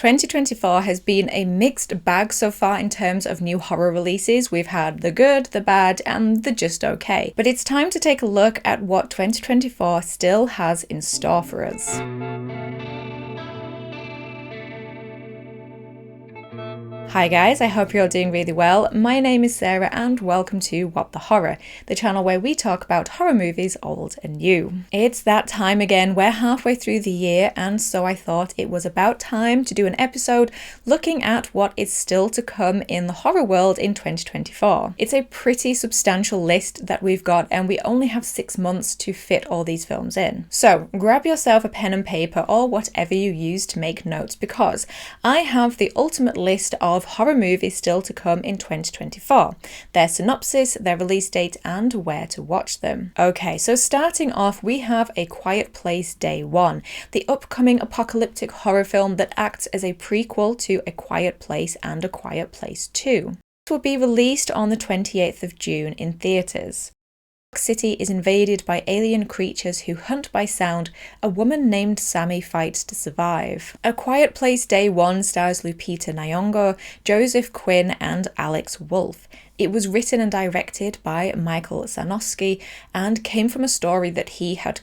2024 has been a mixed bag so far in terms of new horror releases. We've had the good, the bad, and the just okay. But it's time to take a look at what 2024 still has in store for us. Hi guys, I hope you're all doing really well. My name is Sarah and welcome to What the Horror, the channel where we talk about horror movies old and new. It's that time again, we're halfway through the year, and so I thought it was about time to do an episode looking at what is still to come in the horror world in 2024. It's a pretty substantial list that we've got, and we only have 6 months to fit all these films in. So grab yourself a pen and paper or whatever you use to make notes, because I have the ultimate list of horror movies still to come in 2024, their synopsis, their release date, and where to watch them. Okay, so starting off, we have A Quiet Place Day 1, the upcoming apocalyptic horror film that acts as a prequel to A Quiet Place and A Quiet Place 2. It will be released on the 28th of June in theatres. City is invaded by alien creatures who hunt by sound. A woman named Sammy fights to survive. A Quiet Place Day 1 stars Lupita Nyong'o, Joseph Quinn, and Alex Wolff. It was written and directed by Michael Sarnowski and came from a story that he had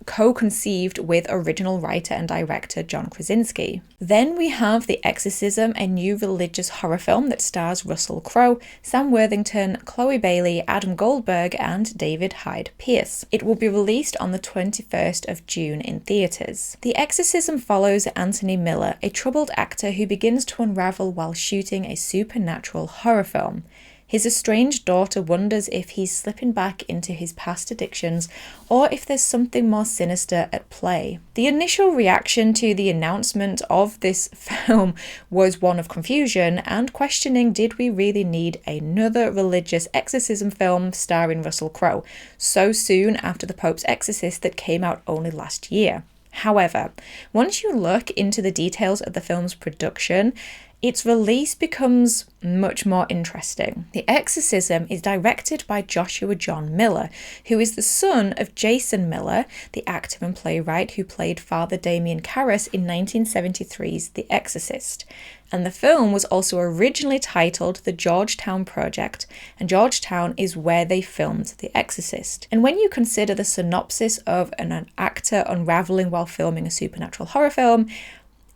co-conceived with original writer and director John Krasinski. Then we have The Exorcism, a new religious horror film that stars Russell Crowe, Sam Worthington, Chloe Bailey, Adam Goldberg, and David Hyde Pierce. It will be released on the 21st of June in theatres. The Exorcism follows Anthony Miller, a troubled actor who begins to unravel while shooting a supernatural horror film. His estranged daughter wonders if he's slipping back into his past addictions or if there's something more sinister at play. The initial reaction to the announcement of this film was one of confusion and questioning, did we really need another religious exorcism film starring Russell Crowe so soon after The Pope's Exorcist that came out only last year? However, once you look into the details of the film's production, its release becomes much more interesting. The Exorcism is directed by Joshua John Miller, who is the son of Jason Miller, the actor and playwright who played Father Damien Karras in 1973's The Exorcist. And the film was also originally titled The Georgetown Project, and Georgetown is where they filmed The Exorcist. And when you consider the synopsis of an actor unraveling while filming a supernatural horror film,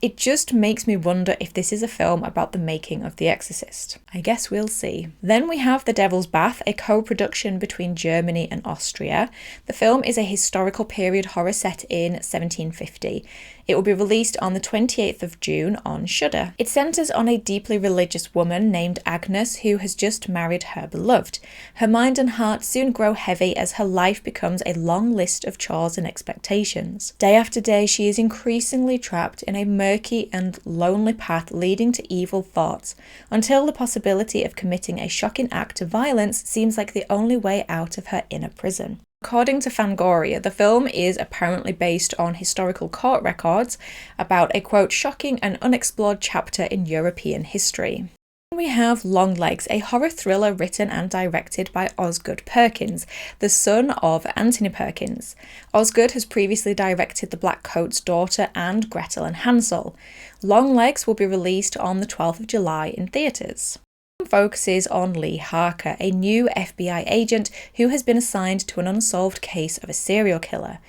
it just makes me wonder if this is a film about the making of The Exorcist. I guess we'll see. Then we have The Devil's Bath, a co-production between Germany and Austria. The film is a historical period horror set in 1750. It will be released on the 28th of June on Shudder. It centres on a deeply religious woman named Agnes who has just married her beloved. Her mind and heart soon grow heavy as her life becomes a long list of chores and expectations. Day after day, she is increasingly trapped in a murky and lonely path leading to evil thoughts, until the possibility of committing a shocking act of violence seems like the only way out of her inner prison. According to Fangoria, the film is apparently based on historical court records about a, quote, shocking and unexplored chapter in European history. We have Longlegs, a horror thriller written and directed by Osgood Perkins, the son of Anthony Perkins. Osgood has previously directed The Black Coat's Daughter and Gretel and Hansel. Longlegs will be released on the 12th of July in theatres. Focuses on Lee Harker, a new FBI agent who has been assigned to an unsolved case of a serial killer.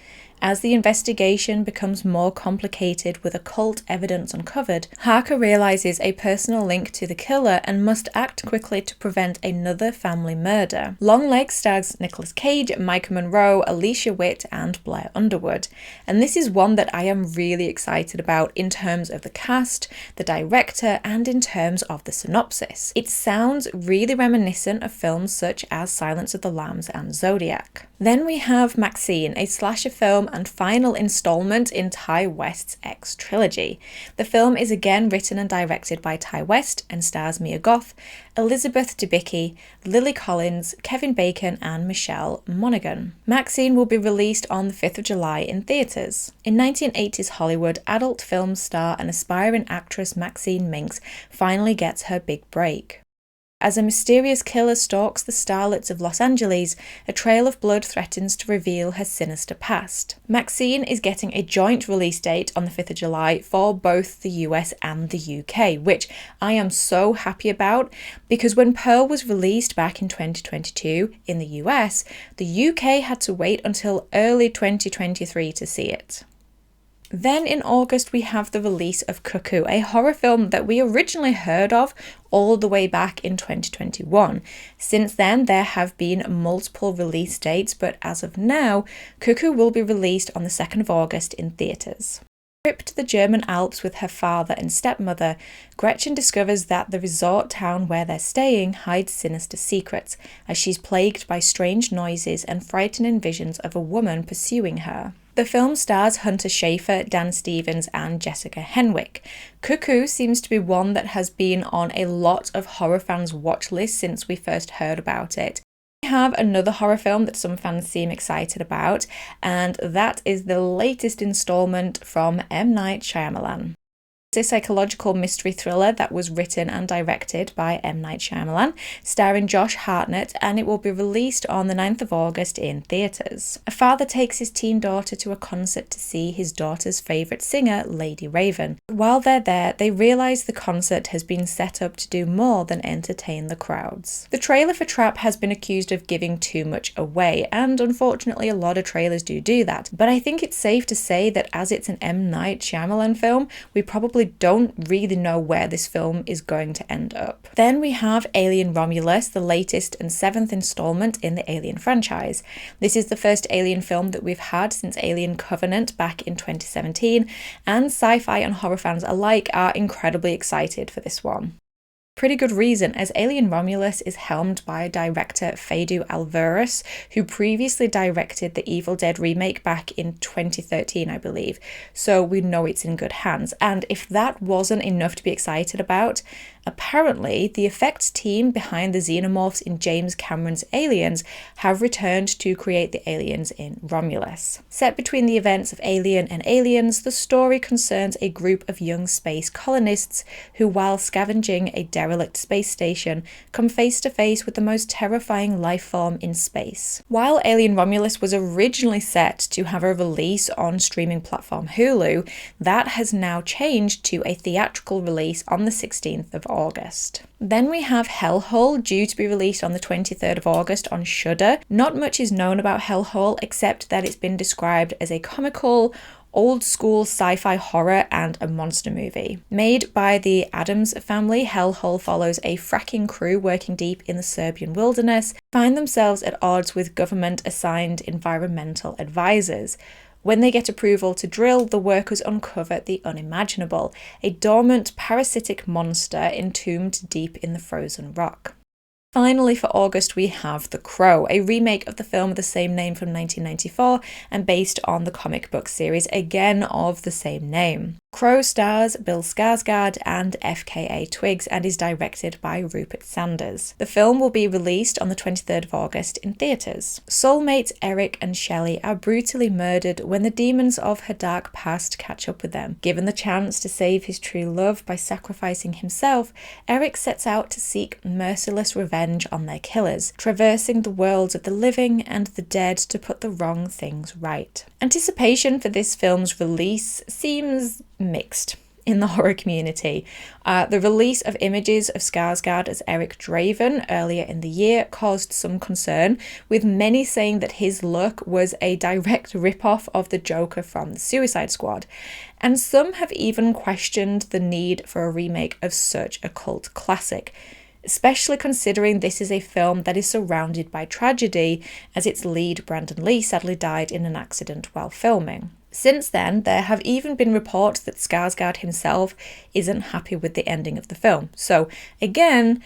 As the investigation becomes more complicated with occult evidence uncovered, Harker realizes a personal link to the killer and must act quickly to prevent another family murder. Longlegs stars Nicolas Cage, Micah Monroe, Alicia Witt, and Blair Underwood. And this is one that I am really excited about in terms of the cast, the director, and in terms of the synopsis. It sounds really reminiscent of films such as Silence of the Lambs and Zodiac. Then we have Maxxxine, a slasher film and final installment in Ty West's X trilogy. The film is again written and directed by Ty West and stars Mia Goth, Elizabeth Debicki, Lily Collins, Kevin Bacon, and Michelle Monaghan. Maxxxine will be released on the 5th of July in theatres. In 1980s Hollywood, adult film star and aspiring actress Maxine Minks finally gets her big break. As a mysterious killer stalks the starlets of Los Angeles, a trail of blood threatens to reveal her sinister past. Maxxxine is getting a joint release date on the 5th of July for both the US and the UK, which I am so happy about, because when Pearl was released back in 2022 in the US, the UK had to wait until early 2023 to see it. Then in August we have the release of Cuckoo, a horror film that we originally heard of all the way back in 2021. Since then there have been multiple release dates, but as of now, Cuckoo will be released on the 2nd of August in theatres. Trip to the German Alps with her father and stepmother, Gretchen discovers that the resort town where they're staying hides sinister secrets, as she's plagued by strange noises and frightening visions of a woman pursuing her. The film stars Hunter Schafer, Dan Stevens and Jessica Henwick. Cuckoo seems to be one that has been on a lot of horror fans' watch lists since we first heard about it. We have another horror film that some fans seem excited about, and that is the latest installment from M. Night Shyamalan. It's a psychological mystery thriller that was written and directed by M. Night Shyamalan, starring Josh Hartnett, and it will be released on the 9th of August in theatres. A father takes his teen daughter to a concert to see his daughter's favourite singer, Lady Raven. While they're there, they realise the concert has been set up to do more than entertain the crowds. The trailer for Trap has been accused of giving too much away, and unfortunately a lot of trailers do that, but I think it's safe to say that as it's an M. Night Shyamalan film, we probably don't really know where this film is going to end up. Then we have Alien Romulus, the latest and 7th installment in the Alien franchise. This is the first Alien film that we've had since Alien Covenant back in 2017, and sci-fi and horror fans alike are incredibly excited for this one. Pretty good reason, as Alien Romulus is helmed by director Fede Alvarez, who previously directed the Evil Dead remake back in 2013, I believe, so we know it's in good hands. And if that wasn't enough to be excited about, apparently the effects team behind the xenomorphs in James Cameron's Aliens have returned to create the aliens in Romulus. Set between the events of Alien and Aliens, the story concerns a group of young space colonists who, while scavenging a derelict space station, come face to face with the most terrifying life form in space. While Alien Romulus was originally set to have a release on streaming platform Hulu, that has now changed to a theatrical release on the 16th of August. Then we have Hellhole, due to be released on the 23rd of August on Shudder. Not much is known about Hellhole except that it's been described as a comical, old-school sci-fi horror and a monster movie. Made by the Addams family, Hellhole follows a fracking crew working deep in the Serbian wilderness, find themselves at odds with government-assigned environmental advisors. When they get approval to drill, the workers uncover the unimaginable, a dormant parasitic monster entombed deep in the frozen rock. Finally, for August, we have The Crow, a remake of the film of the same name from 1994 and based on the comic book series, again of the same name. Crow stars Bill Skarsgård and FKA Twigs and is directed by Rupert Sanders. The film will be released on the 23rd of August in theatres. Soulmates Eric and Shelley are brutally murdered when the demons of her dark past catch up with them. Given the chance to save his true love by sacrificing himself, Eric sets out to seek merciless revenge on their killers, traversing the worlds of the living and the dead to put the wrong things right. Anticipation for this film's release seems mixed in the horror community. The release of images of Skarsgård as Eric Draven earlier in the year caused some concern, with many saying that his look was a direct rip-off of the Joker from the Suicide Squad. And some have even questioned the need for a remake of such a cult classic, especially considering this is a film that is surrounded by tragedy, as its lead, Brandon Lee, sadly died in an accident while filming. Since then, there have even been reports that Skarsgård himself isn't happy with the ending of the film. So again,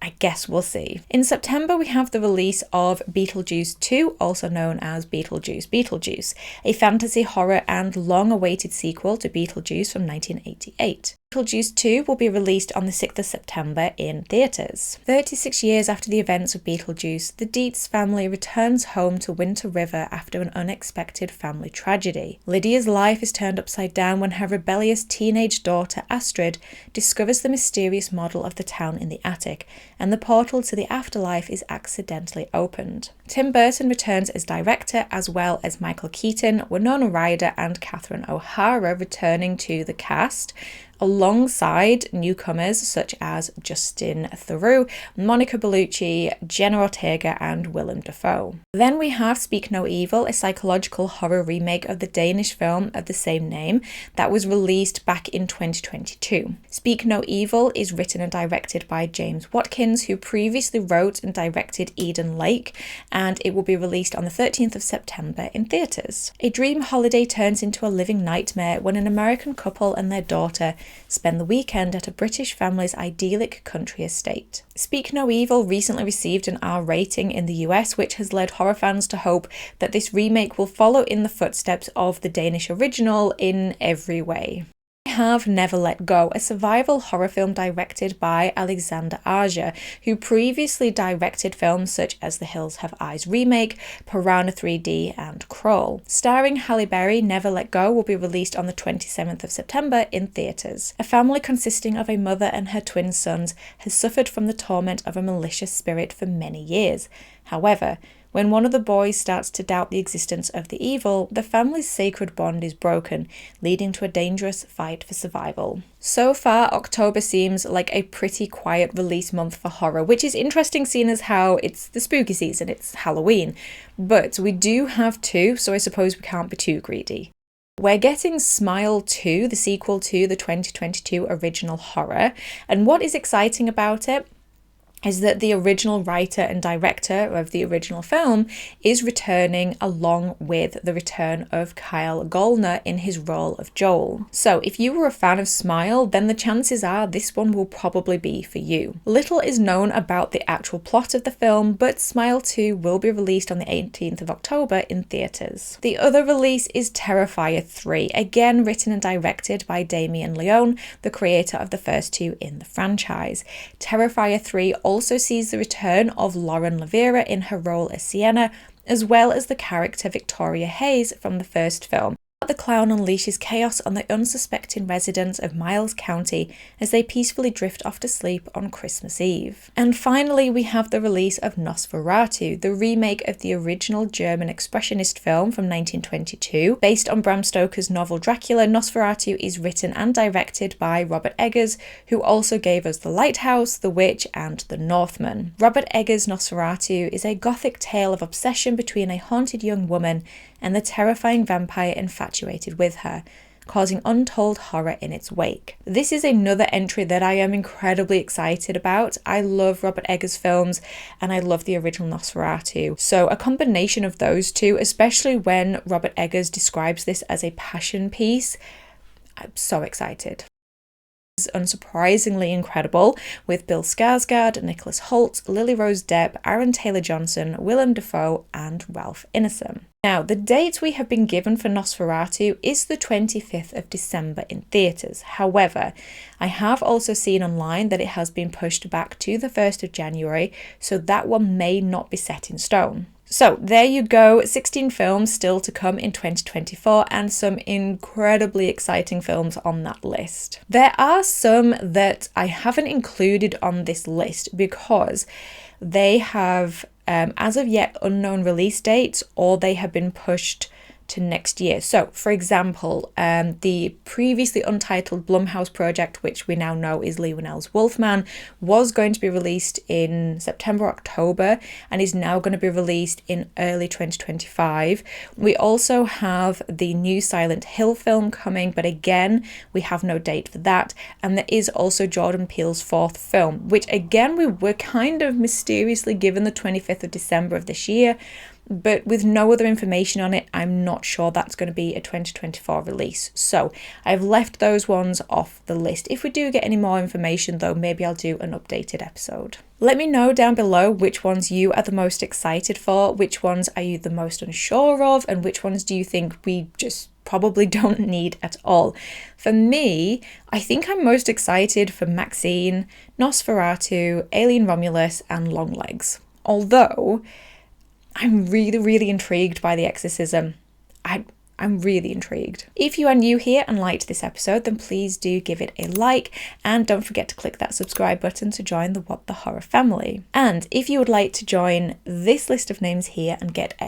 I guess we'll see. In September, we have the release of Beetlejuice 2, also known as Beetlejuice, a fantasy horror and long-awaited sequel to Beetlejuice from 1988. Beetlejuice 2 will be released on the 6th of September in theatres. 36 years after the events of Beetlejuice, the Dietz family returns home to Winter River after an unexpected family tragedy. Lydia's life is turned upside down when her rebellious teenage daughter Astrid discovers the mysterious model of the town in the attic, and the portal to the afterlife is accidentally opened. Tim Burton returns as director, as well as Michael Keaton, Winona Ryder and Catherine O'Hara returning to the cast, alongside newcomers such as Justin Theroux, Monica Bellucci, Jenna Ortega and Willem Dafoe. Then we have Speak No Evil, a psychological horror remake of the Danish film of the same name that was released back in 2022. Speak No Evil is written and directed by James Watkins, who previously wrote and directed Eden Lake, and it will be released on the 13th of September in theatres. A dream holiday turns into a living nightmare when an American couple and their daughter spend the weekend at a British family's idyllic country estate. Speak No Evil recently received an R rating in the US, which has led horror fans to hope that this remake will follow in the footsteps of the Danish original in every way. We have Never Let Go, a survival horror film directed by Alexander Aja, who previously directed films such as The Hills Have Eyes remake, Piranha 3D and Crawl. Starring Halle Berry, Never Let Go will be released on the 27th of September in theatres. A family consisting of a mother and her twin sons has suffered from the torment of a malicious spirit for many years. However, when one of the boys starts to doubt the existence of the evil, the family's sacred bond is broken, leading to a dangerous fight for survival. So far, October seems like a pretty quiet release month for horror, which is interesting seeing as how it's the spooky season, it's Halloween. But we do have two, so I suppose we can't be too greedy. We're getting Smile 2, the sequel to the 2022 original horror, and what is exciting about it is that the original writer and director of the original film is returning, along with the return of Kyle Gallner in his role of Joel. So if you were a fan of Smile, then the chances are this one will probably be for you. Little is known about the actual plot of the film, but Smile 2 will be released on the 18th of October in theatres. The other release is Terrifier 3, again written and directed by Damien Leone, the creator of the first two in the franchise. Terrifier 3 also sees the return of Lauren Lavera in her role as Sienna, as well as the character Victoria Hayes from the first film. The clown unleashes chaos on the unsuspecting residents of Miles County as they peacefully drift off to sleep on Christmas Eve. And finally, we have the release of Nosferatu, the remake of the original German expressionist film from 1922. Based on Bram Stoker's novel Dracula, Nosferatu is written and directed by Robert Eggers, who also gave us The Lighthouse, The Witch, and The Northman. Robert Eggers' Nosferatu is a gothic tale of obsession between a haunted young woman and the terrifying vampire infatuated with her, causing untold horror in its wake. This is another entry that I am incredibly excited about. I love Robert Eggers' films and I love the original Nosferatu. So a combination of those two, especially when Robert Eggers describes this as a passion piece, I'm so excited. Unsurprisingly incredible, with Bill Skarsgård, Nicholas Hoult, Lily Rose Depp, Aaron Taylor-Johnson, Willem Dafoe and Ralph Ineson. Now, the date we have been given for Nosferatu is the 25th of December in theatres. However, I have also seen online that it has been pushed back to the 1st of January, so that one may not be set in stone. So there you go, 16 films still to come in 2024 and some incredibly exciting films on that list. There are some that I haven't included on this list because they have as of yet unknown release dates, or they have been pushed to next year. So, for example, the previously untitled Blumhouse project, which we now know is Lee Winnell's Wolfman, was going to be released in September, October, and is now going to be released in early 2025. We also have the new Silent Hill film coming, but again, we have no date for that. And there is also Jordan Peele's fourth film, which again, we were kind of mysteriously given the 25th of December of this year, but with no other information on it, I'm not sure that's going to be a 2024 release. So I've left those ones off the list. If we do get any more information though, maybe I'll do an updated episode. Let me know down below which ones you are the most excited for, which ones are you the most unsure of, and which ones do you think we just probably don't need at all. For me, I think I'm most excited for Maxxxine, Nosferatu, Alien Romulus, and Longlegs. Although, I'm really intrigued by the Exorcism. I'm really intrigued. If you are new here and liked this episode, then please do give it a like, and don't forget to click that subscribe button to join the What the Horror family. And if you would like to join this list of names here and get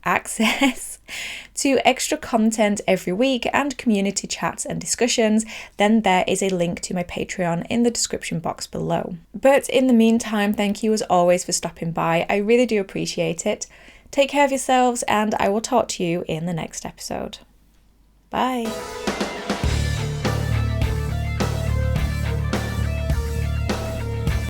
access to extra content every week and community chats and discussions, then there is a link to my Patreon in the description box below. But in the meantime, thank you as always for stopping by. I really do appreciate it. Take care of yourselves, and I will talk to you in the next episode. Bye.